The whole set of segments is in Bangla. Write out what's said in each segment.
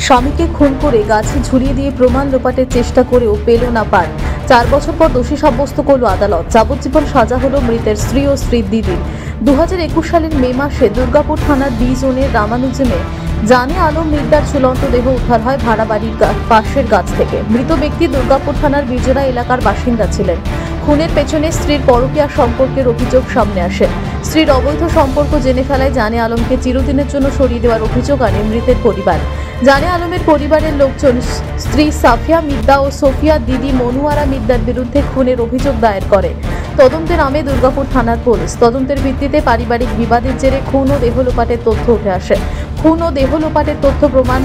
স্বামীকে খুন করে গাছে ঝুলিয়ে দিয়ে প্রমাণ লোপাটের চেষ্টা করেও পেল না পার। 4 বছর পর দোষী সাব্যস্ত করল আদালত। যাবজ্জীবন সাজা হলো মৃতের স্ত্রী ও স্ত্রীর দিদির। 2021 সালের মে মাসে দুর্গাপুর থানার বি জোনের রামানুজমে জানে আলম মির্জার ঝুলন্ত দেহ উদ্ধার হয় ভাড়া বাড়ির পাশের গাছ থেকে। মৃত ব্যক্তি দুর্গাপুর থানার বিজোড়া এলাকার বাসিন্দা ছিলেন। খুনের পেছনে স্ত্রীর পরকীয়া সম্পর্কের অভিযোগ সামনে আসে। স্ত্রীর অবৈধ সম্পর্ক জেনে ফেলায় জানে আলমকে চিরদিনের জন্য সরিয়ে দেওয়ার অভিযোগ আনে মৃতের পরিবার। জানে আলমের পরিবারের লোকজন স্ত্রী সাফিয়া মির্জা ও সোফিয়া দিদি মনুয়ারা মির্জার বিরুদ্ধে খুনের অভিযোগ দায়ের করে। তদন্তে নামে দুর্গাপুর থানার পুলিশ। তদন্তের ভিত্তিতে পারিবারিক বিবাদের জেরে খুন ও দেহ লোপাটের তথ্য উঠে আসে। খুন ও দেহ লোপাটের তথ্য প্রমাণ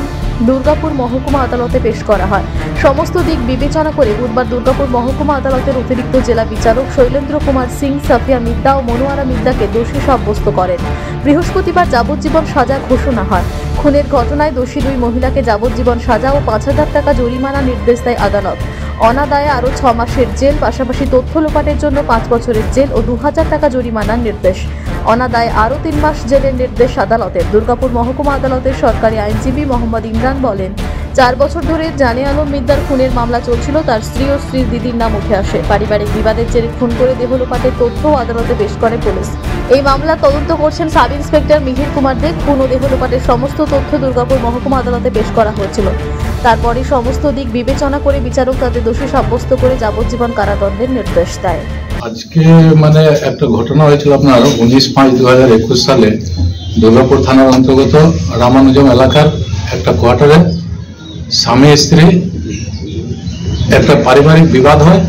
দুর্গাপুর মহকুমা আদালতে পেশ করা হয়। সমস্ত দিক বিবেচনা করে বুধবার দুর্গাপুর মহকুমা আদালতের অতিরিক্ত জেলা বিচারক শৈলেন্দ্র কুমার সিং সাফিয়া মির্জা ও মনোয়ারা মির্জাকে দোষী সাব্যস্ত করেন। বৃহস্পতিবার যাবজ্জীবন সাজা ঘোষণা হয়। খুনের ঘটনায় দোষী দুই মহিলাকে যাবজ্জীবন সাজা ও 5,000 টাকা জরিমানা নির্দেশ দেয় আদালত। অনাদায়ে আরও 6 মাসের জেল, পাশাপাশি তথ্য লোপাটের জন্য 5 বছরের জেল ও 2,000 টাকা জরিমানার নির্দেশ। অনাদায়ে আরও 3 মাস জেলের নির্দেশ আদালতের। দুর্গাপুর মহকুমা আদালতের সরকারি আইনজীবী মোহাম্মদ ইমরান বলেন, 4 বছর ধরে জানে আলম মির্জার খুনের মামলা চলছিল। তার স্ত্রী ও স্ত্রীর দিদির নাম উঠে আসে। পারিবারিক বিবাদের জেরে খুন করে দেহ লোপাটের তথ্য আদালতে পেশ করে পুলিশ। এই মামলা তদন্ত করছেন সাব ইন্সপেক্টর মিহির কুমার দে। খুন ও দেহ লোপাটের সমস্ত তথ্য দুর্গাপুর মহকুমা আদালতে পেশ করা হয়েছিল। তারপরে সমস্ত দিক বিবেচনা করে বিচারক তাদের দোষী সাব্যস্ত করে যাবজ্জীবন কারাদণ্ডের নির্দেশ দেয়। আজকে একটা ঘটনা হয়েছিল আপনার 19/5/2021 সালে দুর্গাপুর থানার অন্তর্গত রামানুজম এলাকার একটা কোয়ার্টারে স্বামী স্ত্রী একটা পারিবারিক বিবাদ হয়।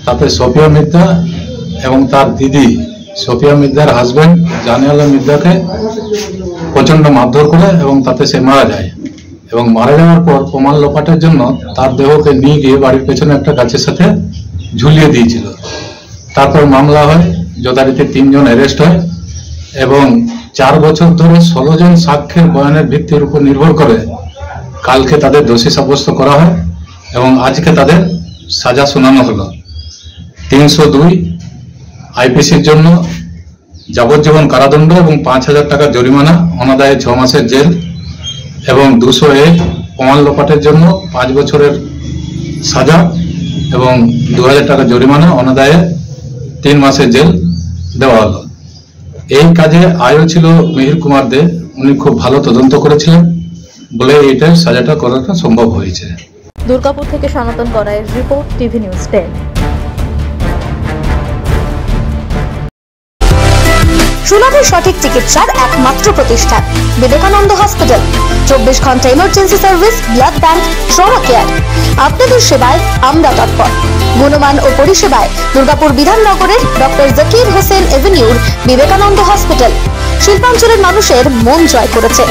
তাতে সোফিয়া মির্জা এবং তার দিদি সোফিয়া মির্জার হাজবেন্ড জানে আলম মির্জাকে প্রচন্ড মারধর করে এবং তাতে সে মারা যায়। এবং মারা যাওয়ার পর প্রমাণ লোপাটের জন্য তার দেহকে নিয়ে গিয়ে বাড়ির পেছনে একটা গাছের সাথে ঝুলিয়ে দিয়েছিল। তারপর মামলা হয়, যথারীতি 3 জন অ্যারেস্ট হয় এবং 4 বছর ধরে 16 জন সাক্ষ্যের বয়ানের ভিত্তির উপর নির্ভর করে কালকে তাদের দোষী সাব্যস্ত করা হয় এবং আজকে তাদের সাজা শোনানো হলো। 302 আইপিসির জন্য যাবজ্জীবন কারাদণ্ড এবং 5,000 টাকা জরিমানা, অনাদায়ে 6 মাসের জেল এবং 201 প্রমাণ লোপাটের জন্য 5 বছরের সাজা এবং 2,000 টাকা জরিমানা, অনাদায়ে 3 মাসের জেল দেওয়া হলো। এই কাজে আয়ও ছিল মিহির কুমার দে। উনি খুব ভালো তদন্ত করেছিলেন বলে এটার সাজাটা করাটা সম্ভব হয়েছে। দুর্গাপুর থেকে সনাতন গড়াইয়ের রিপোর্ট, টিভি নিউজ 10। সুলভে সঠিক চিকিৎসার একমাত্র প্রতিষ্ঠান বিবেকানন্দ হসপিটাল। 24 ঘন্টা emergency service, blood bank, trauma care. আপনাদের সেবায় আমরা তৎপর। গুণমান ও পরিষেবায় দুর্গাপুর বিধাননগরের ডক্টর জাকির হোসেন এভিনিউর বিবেকানন্দ হসপিটাল শিল্পাঞ্চলের মানুষের মন জয় করেছে।